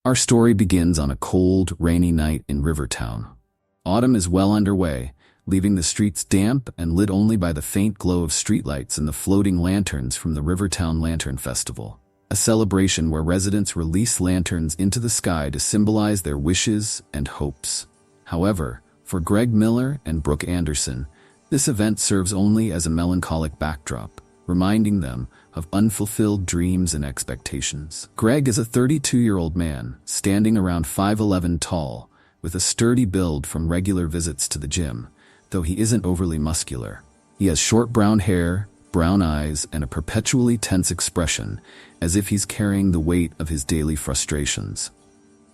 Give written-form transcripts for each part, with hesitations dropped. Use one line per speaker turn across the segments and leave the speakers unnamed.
Our story begins on a cold, rainy night in Rivertown. Autumn is well underway, leaving the streets damp and lit only by the faint glow of streetlights and the floating lanterns from the Rivertown Lantern Festival, a celebration where residents release lanterns into the sky to symbolize their wishes and hopes. However, for Greg Miller and Brooke Anderson, this event serves only as a melancholic backdrop, reminding them of unfulfilled dreams and expectations. Greg is a 32-year-old man, standing around 5'11" tall, with a sturdy build from regular visits to the gym, though he isn't overly muscular. He has short brown hair, brown eyes, and a perpetually tense expression, as if he's carrying the weight of his daily frustrations.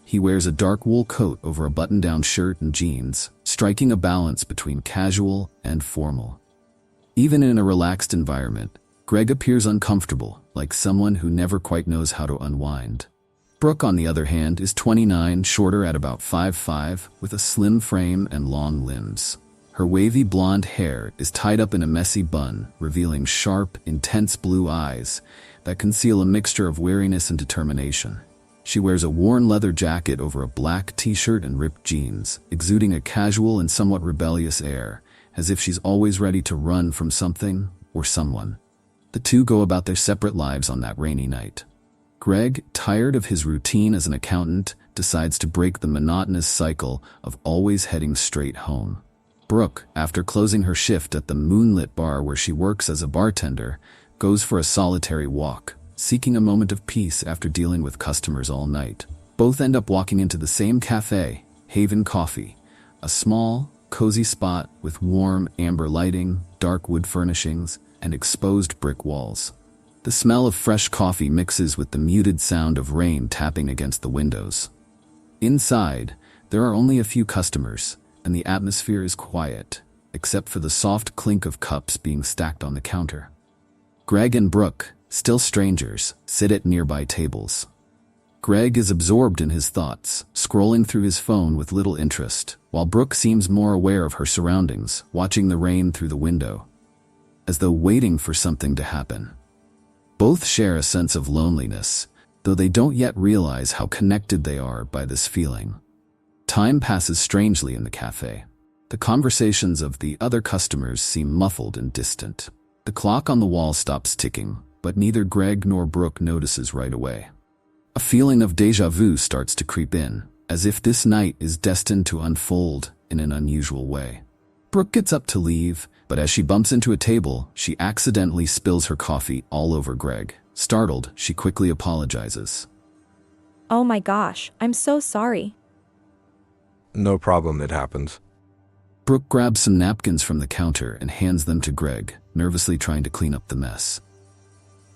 He wears a dark wool coat over a button-down shirt and jeans, striking a balance between casual and formal. Even in a relaxed environment, Greg appears uncomfortable, like someone who never quite knows how to unwind. Brooke, on the other hand, is 29, shorter at about 5'5", with a slim frame and long limbs. Her wavy blonde hair is tied up in a messy bun, revealing sharp, intense blue eyes that conceal a mixture of weariness and determination. She wears a worn leather jacket over a black t-shirt and ripped jeans, exuding a casual and somewhat rebellious air, as if she's always ready to run from something or someone. The two go about their separate lives on that rainy night. Greg, tired of his routine as an accountant, decides to break the monotonous cycle of always heading straight home. Brooke, after closing her shift at the moonlit bar where she works as a bartender, goes for a solitary walk, seeking a moment of peace after dealing with customers all night. Both end up walking into the same cafe, Haven Coffee, a small, cozy spot with warm, amber lighting, dark wood furnishings, and exposed brick walls. The smell of fresh coffee mixes with the muted sound of rain tapping against the windows. Inside, there are only a few customers, and the atmosphere is quiet, except for the soft clink of cups being stacked on the counter. Greg and Brooke, still strangers, sit at nearby tables. Greg is absorbed in his thoughts, scrolling through his phone with little interest, while Brooke seems more aware of her surroundings, watching the rain through the window, as though waiting for something to happen. Both share a sense of loneliness, though they don't yet realize how connected they are by this feeling. Time passes strangely in the cafe. The conversations of the other customers seem muffled and distant. The clock on the wall stops ticking, but neither Greg nor Brooke notices right away. A feeling of déjà vu starts to creep in, as if this night is destined to unfold in an unusual way. Brooke gets up to leave, but as she bumps into a table, she accidentally spills her coffee all over Greg. Startled, she quickly apologizes.
Oh my gosh, I'm so sorry.
No problem, it happens.
Brooke grabs some napkins from the counter and hands them to Greg, nervously trying to clean up the mess.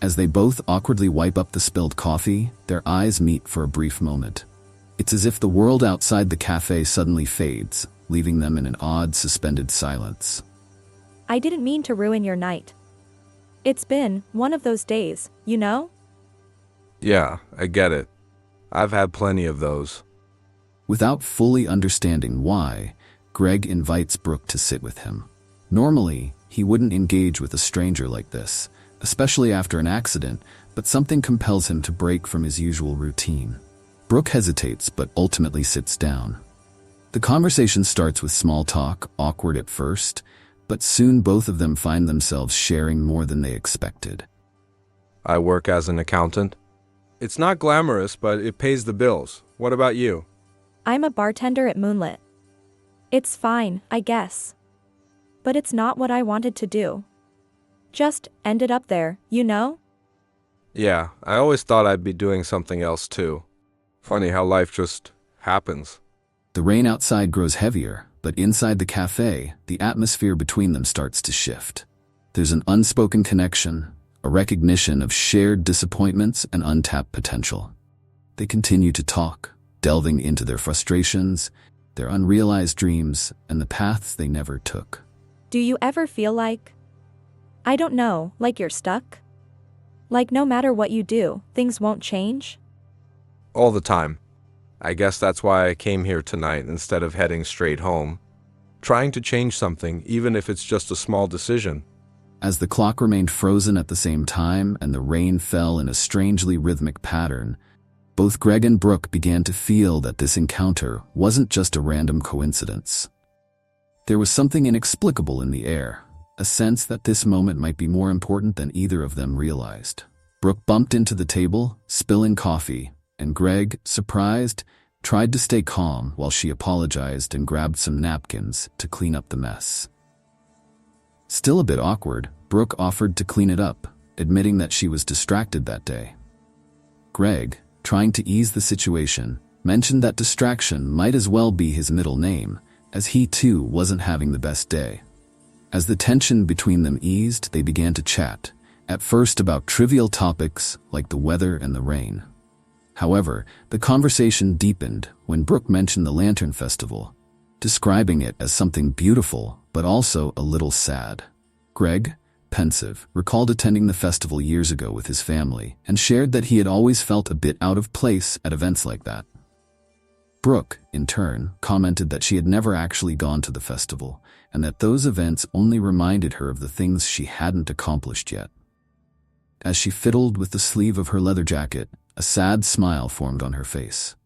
As they both awkwardly wipe up the spilled coffee, their eyes meet for a brief moment. It's as if the world outside the cafe suddenly fades, leaving them in an odd, suspended silence.
I didn't mean to ruin your night. It's been one of those days, you know?
Yeah, I get it. I've had plenty of those.
Without fully understanding why, Greg invites Brooke to sit with him. Normally, he wouldn't engage with a stranger like this, especially after an accident, but something compels him to break from his usual routine. Brooke hesitates but ultimately sits down. The conversation starts with small talk, awkward at first, but soon both of them find themselves sharing more than they expected.
I work as an accountant. It's not glamorous, but it pays the bills. What about you?
I'm a bartender at Moonlit. It's fine, I guess. But it's not what I wanted to do. Just ended up there, you know?
Yeah, I always thought I'd be doing something else too. Funny how life just happens.
The rain outside grows heavier, but inside the cafe, the atmosphere between them starts to shift. There's an unspoken connection, a recognition of shared disappointments and untapped potential. They continue to talk, delving into their frustrations, their unrealized dreams, and the paths they never took.
Do you ever feel like, I don't know, like you're stuck? Like no matter what you do, things won't change?
All the time. I guess that's why I came here tonight instead of heading straight home. Trying to change something, even if it's just a small decision.
As the clock remained frozen at the same time and the rain fell in a strangely rhythmic pattern, both Greg and Brooke began to feel that this encounter wasn't just a random coincidence. There was something inexplicable in the air, a sense that this moment might be more important than either of them realized. Brooke bumped into the table, spilling coffee, and Greg, surprised, tried to stay calm while she apologized and grabbed some napkins to clean up the mess. Still a bit awkward, Brooke offered to clean it up, admitting that she was distracted that day. Greg, trying to ease the situation, mentioned that distraction might as well be his middle name, as he too wasn't having the best day. As the tension between them eased, they began to chat, at first about trivial topics like the weather and the rain. However, the conversation deepened when Brooke mentioned the Lantern Festival, describing it as something beautiful but also a little sad. Greg, pensive, recalled attending the festival years ago with his family and shared that he had always felt a bit out of place at events like that. Brooke, in turn, commented that she had never actually gone to the festival and that those events only reminded her of the things she hadn't accomplished yet. As she fiddled with the sleeve of her leather jacket, a sad smile formed on her face.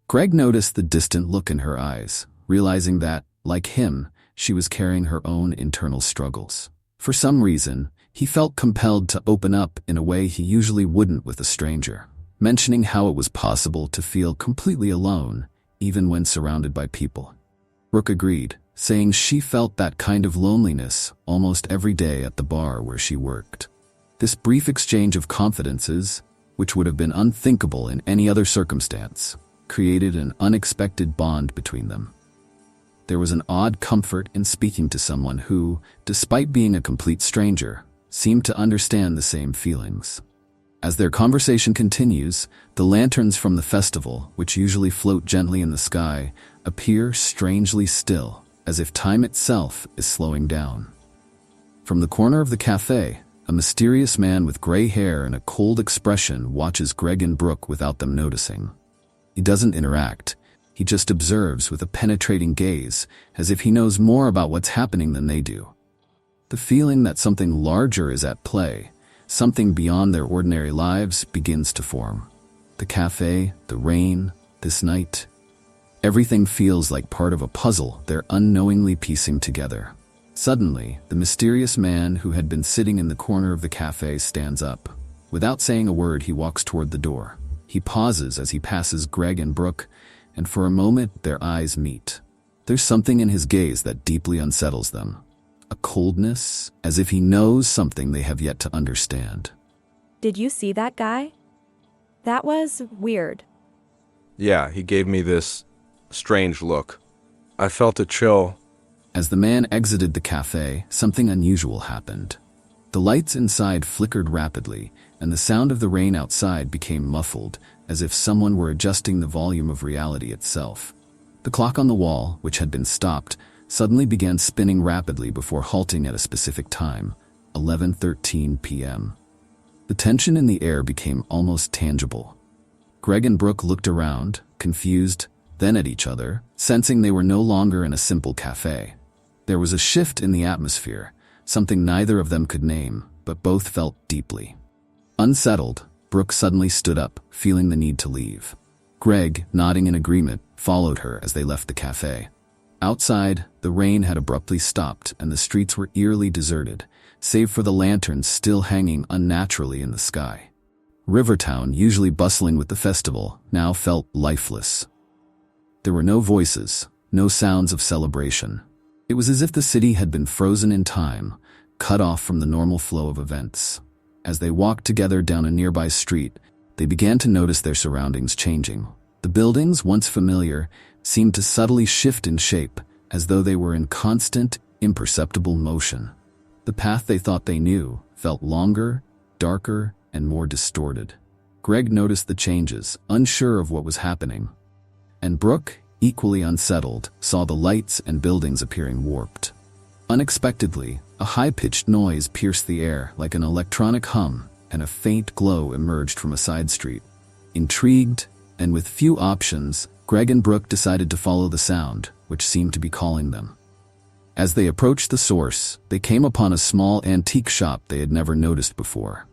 Greg noticed the distant look in her eyes, realizing that, like him, she was carrying her own internal struggles. For some reason, he felt compelled to open up in a way he usually wouldn't with a stranger, mentioning how it was possible to feel completely alone, even when surrounded by people. Brooke agreed, saying she felt that kind of loneliness almost every day at the bar where she worked. This brief exchange of confidences, which would have been unthinkable in any other circumstance, created an unexpected bond between them. There was an odd comfort in speaking to someone who, despite being a complete stranger, seemed to understand the same feelings. As their conversation continues, the lanterns from the festival, which usually float gently in the sky, appear strangely still, as if time itself is slowing down. From the corner of the cafe, a mysterious man with gray hair and a cold expression watches Greg and Brooke without them noticing. He doesn't interact. He just observes with a penetrating gaze, as if he knows more about what's happening than they do. The feeling that something larger is at play, something beyond their ordinary lives, begins to form. The cafe, the rain, this night. Everything feels like part of a puzzle they're unknowingly piecing together. Suddenly, the mysterious man who had been sitting in the corner of the cafe stands up. Without saying a word, he walks toward the door. He pauses as he passes Greg and Brooke, and for a moment their eyes meet. There's something in his gaze that deeply unsettles them. A coldness, as if he knows something they have yet to understand.
Did you see that guy? That was weird.
Yeah, he gave me this strange look. I felt a chill.
As the man exited the cafe, something unusual happened. The lights inside flickered rapidly, and the sound of the rain outside became muffled, as if someone were adjusting the volume of reality itself. The clock on the wall, which had been stopped, suddenly began spinning rapidly before halting at a specific time, 11:13 p.m. The tension in the air became almost tangible. Greg and Brooke looked around, confused, then at each other, sensing they were no longer in a simple cafe. There was a shift in the atmosphere, something neither of them could name, but both felt deeply. Unsettled, Brooke suddenly stood up, feeling the need to leave. Greg, nodding in agreement, followed her as they left the cafe. Outside, the rain had abruptly stopped and the streets were eerily deserted, save for the lanterns still hanging unnaturally in the sky. Rivertown, usually bustling with the festival, now felt lifeless. There were no voices, no sounds of celebration. It was as if the city had been frozen in time, cut off from the normal flow of events. As they walked together down a nearby street, they began to notice their surroundings changing. The buildings, once familiar, seemed to subtly shift in shape, as though they were in constant, imperceptible motion. The path they thought they knew felt longer, darker, and more distorted. Greg noticed the changes, unsure of what was happening. And Brooke, equally unsettled, saw the lights and buildings appearing warped. Unexpectedly, a high-pitched noise pierced the air like an electronic hum, and a faint glow emerged from a side street. Intrigued, and with few options, Greg and Brooke decided to follow the sound, which seemed to be calling them. As they approached the source, they came upon a small antique shop they had never noticed before.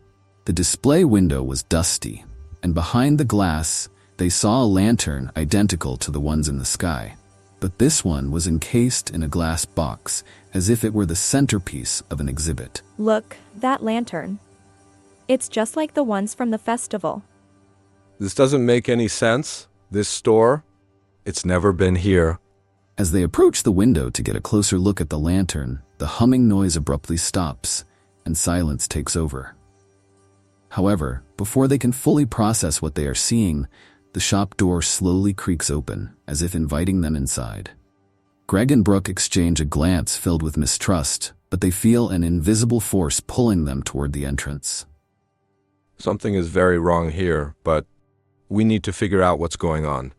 The display window was dusty, and behind the glass, they saw a lantern identical to the ones in the sky. But this one was encased in a glass box, as if it were the centerpiece of an exhibit.
Look, that lantern. It's just like the ones from the festival.
This doesn't make any sense. This store, it's never been here.
As they approach the window to get a closer look at the lantern, the humming noise abruptly stops, and silence takes over. However, before they can fully process what they are seeing, the shop door slowly creaks open, as if inviting them inside. Greg and Brooke exchange a glance filled with mistrust, but they feel an invisible force pulling them toward the entrance.
Something is very wrong here, but we need to figure out what's going on.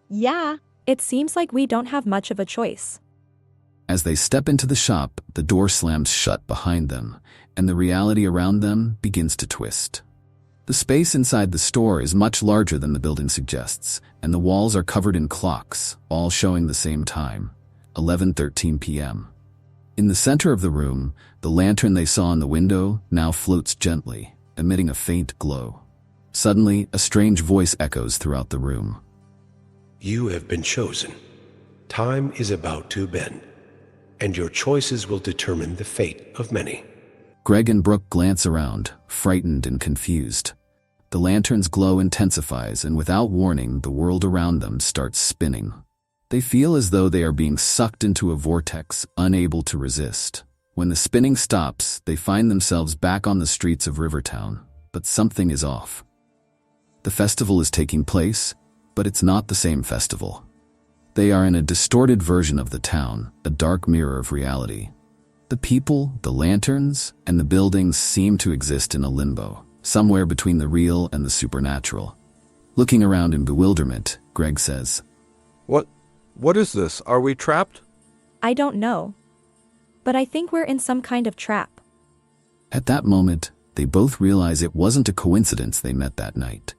Yeah, it seems like we don't have much of a choice.
As they step into the shop, the door slams shut behind them, and the reality around them begins to twist. The space inside the store is much larger than the building suggests, and the walls are covered in clocks, all showing the same time, 11:13 p.m. In the center of the room, the lantern they saw in the window now floats gently, emitting a faint glow. Suddenly, a strange voice echoes throughout the room.
You have been chosen. Time is about to bend, and your choices will determine the fate of many.
Greg and Brooke glance around, frightened and confused. The lantern's glow intensifies, and without warning, the world around them starts spinning. They feel as though they are being sucked into a vortex, unable to resist. When the spinning stops, they find themselves back on the streets of Rivertown, but something is off. The festival is taking place, but it's not the same festival. They are in a distorted version of the town, a dark mirror of reality. The people, the lanterns, and the buildings seem to exist in a limbo, somewhere between the real and the supernatural. Looking around in bewilderment, Greg says,
What is this? Are we trapped?
I don't know. But I think we're in some kind of trap.
At that moment, they both realize it wasn't a coincidence they met that night.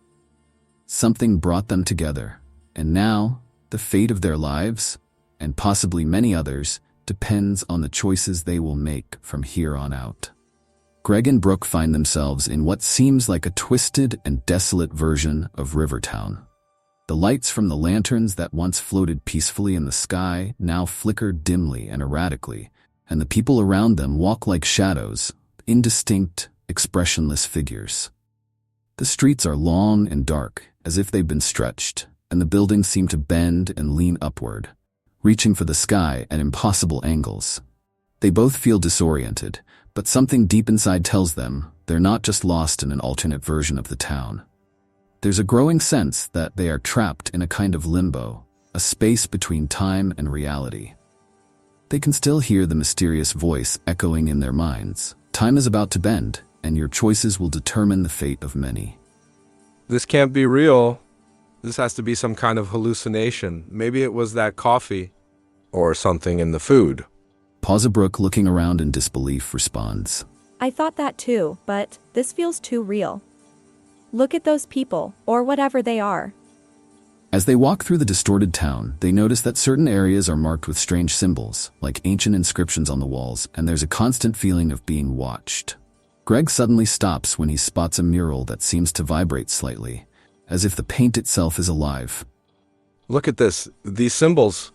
Something brought them together, and now, the fate of their lives, and possibly many others, depends on the choices they will make from here on out. Greg and Brooke find themselves in what seems like a twisted and desolate version of Rivertown. The lights from the lanterns that once floated peacefully in the sky now flicker dimly and erratically, and the people around them walk like shadows, indistinct, expressionless figures. The streets are long and dark, as if they've been stretched, and the buildings seem to bend and lean upward, reaching for the sky at impossible angles. They both feel disoriented, but something deep inside tells them they're not just lost in an alternate version of the town. There's a growing sense that they are trapped in a kind of limbo, a space between time and reality. They can still hear the mysterious voice echoing in their minds. Time is about to bend, and your choices will determine the fate of many.
This can't be real. This has to be some kind of hallucination. Maybe it was that coffee or something in the food.
Brooke, looking around in disbelief, responds,
I thought that too, but this feels too real. Look at those people, or whatever they are.
As they walk through the distorted town, they notice that certain areas are marked with strange symbols, like ancient inscriptions on the walls, and there's a constant feeling of being watched. Greg suddenly stops when he spots a mural that seems to vibrate slightly, as if the paint itself is alive.
Look at this. These symbols.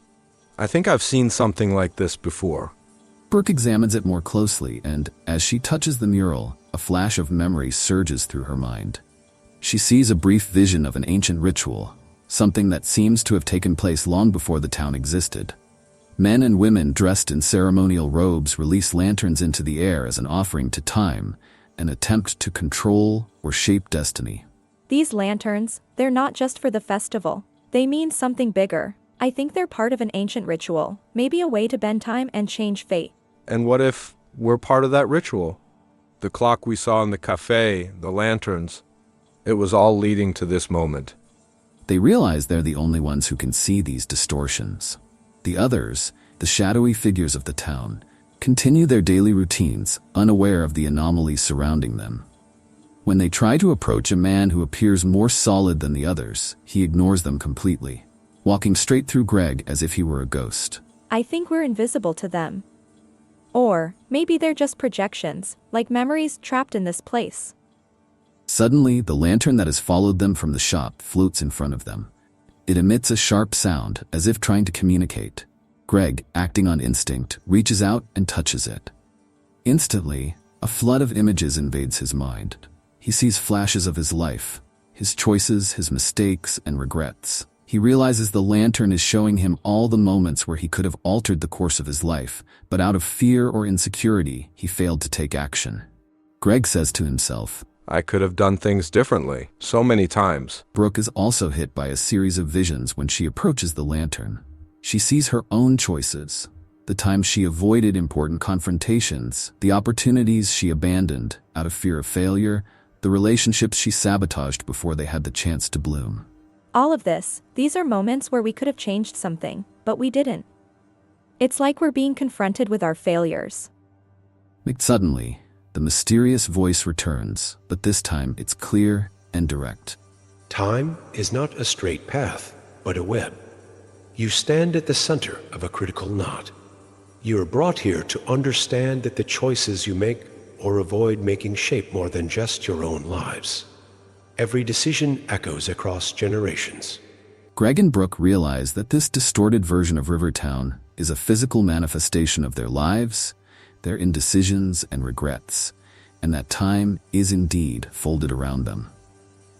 I think I've seen something like this before.
Brooke examines it more closely, and as she touches the mural, a flash of memory surges through her mind. She sees a brief vision of an ancient ritual, something that seems to have taken place long before the town existed. Men and women dressed in ceremonial robes release lanterns into the air as an offering to time, an attempt to control or shape destiny.
These lanterns, they're not just for the festival. They mean something bigger. I think they're part of an ancient ritual, maybe a way to bend time and change fate.
And what if we're part of that ritual? The clock we saw in the cafe, the lanterns, it was all leading to this moment.
They realize they're the only ones who can see these distortions. The others, the shadowy figures of the town, continue their daily routines, unaware of the anomalies surrounding them. When they try to approach a man who appears more solid than the others, he ignores them completely, walking straight through Greg as if he were a ghost.
I think we're invisible to them. Or maybe they're just projections, like memories trapped in this place.
Suddenly, the lantern that has followed them from the shop floats in front of them. It emits a sharp sound, as if trying to communicate. Greg, acting on instinct, reaches out and touches it. Instantly, a flood of images invades his mind. He sees flashes of his life, his choices, his mistakes, and regrets. He realizes the lantern is showing him all the moments where he could have altered the course of his life, but out of fear or insecurity, he failed to take action. Greg says to himself,
I could have done things differently, so many times.
Brooke is also hit by a series of visions when she approaches the lantern. She sees her own choices, the times she avoided important confrontations, the opportunities she abandoned out of fear of failure, the relationships she sabotaged before they had the chance to bloom.
All of this, these are moments where we could have changed something, but we didn't. It's like we're being confronted with our failures.
Suddenly, the mysterious voice returns, but this time it's clear and direct.
Time is not a straight path, but a web. You stand at the center of a critical knot. You are brought here to understand that the choices you make or avoid making shape more than just your own lives. Every decision echoes across generations.
Greg and Brooke realize that this distorted version of Rivertown is a physical manifestation of their lives, their indecisions and regrets, and that time is indeed folded around them.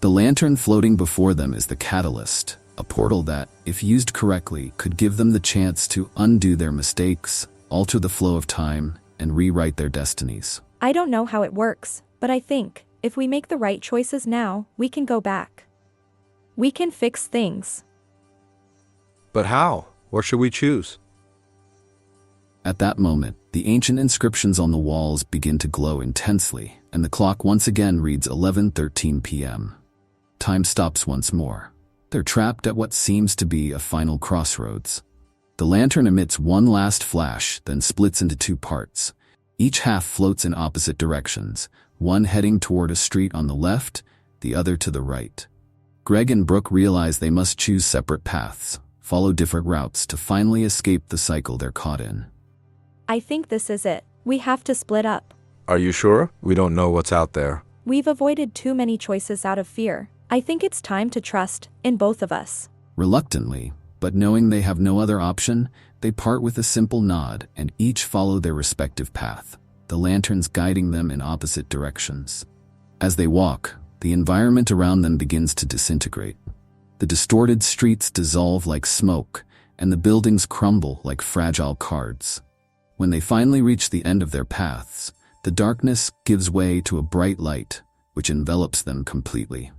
The lantern floating before them is the catalyst, a portal that, if used correctly, could give them the chance to undo their mistakes, alter the flow of time, and rewrite their destinies.
I don't know how it works, but I think, if we make the right choices now, we can go back. We can fix things.
But how? What should we choose?
At that moment, the ancient inscriptions on the walls begin to glow intensely, and the clock once again reads 11:13 p.m. Time stops once more. They're trapped at what seems to be a final crossroads. The lantern emits one last flash, then splits into two parts. Each half floats in opposite directions, one heading toward a street on the left, the other to the right. Greg and Brooke realize they must choose separate paths, follow different routes to finally escape the cycle they're caught in.
I think this is it. We have to split up.
Are you sure? We don't know what's out there.
We've avoided too many choices out of fear. I think it's time to trust in both of us.
Reluctantly, but knowing they have no other option, they part with a simple nod and each follow their respective path, the lanterns guiding them in opposite directions. As they walk, the environment around them begins to disintegrate. The distorted streets dissolve like smoke, and the buildings crumble like fragile cards. When they finally reach the end of their paths, the darkness gives way to a bright light, which envelops them completely.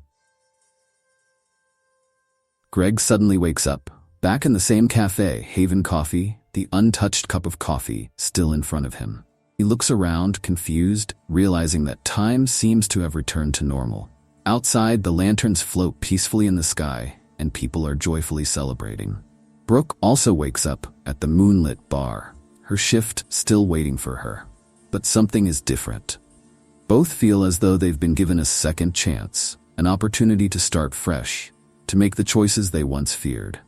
Greg suddenly wakes up, back in the same cafe, Haven Coffee, the untouched cup of coffee still in front of him. He looks around, confused, realizing that time seems to have returned to normal. Outside, the lanterns float peacefully in the sky, and people are joyfully celebrating. Brooke also wakes up at the moonlit bar, her shift still waiting for her. But something is different. Both feel as though they've been given a second chance, an opportunity to start fresh, to make the choices they once feared.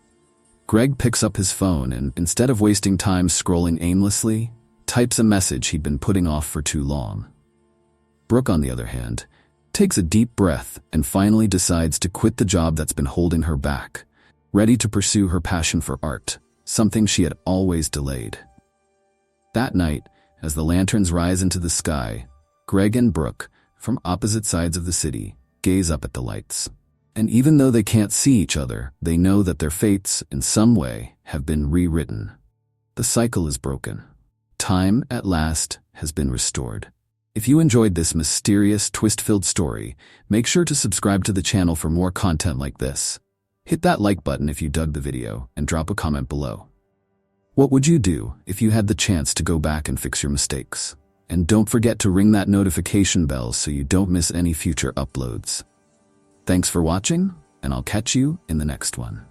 Greg picks up his phone and, instead of wasting time scrolling aimlessly, types a message he'd been putting off for too long. Brooke, on the other hand, takes a deep breath and finally decides to quit the job that's been holding her back, ready to pursue her passion for art, something she had always delayed. That night, as the lanterns rise into the sky, Greg and Brooke, from opposite sides of the city, gaze up at the lights. And even though they can't see each other, they know that their fates, in some way, have been rewritten. The cycle is broken. Time, at last, has been restored. If you enjoyed this mysterious, twist-filled story, make sure to subscribe to the channel for more content like this. Hit that like button if you dug the video, and drop a comment below. What would you do if you had the chance to go back and fix your mistakes? And don't forget to ring that notification bell so you don't miss any future uploads. Thanks for watching, and I'll catch you in the next one.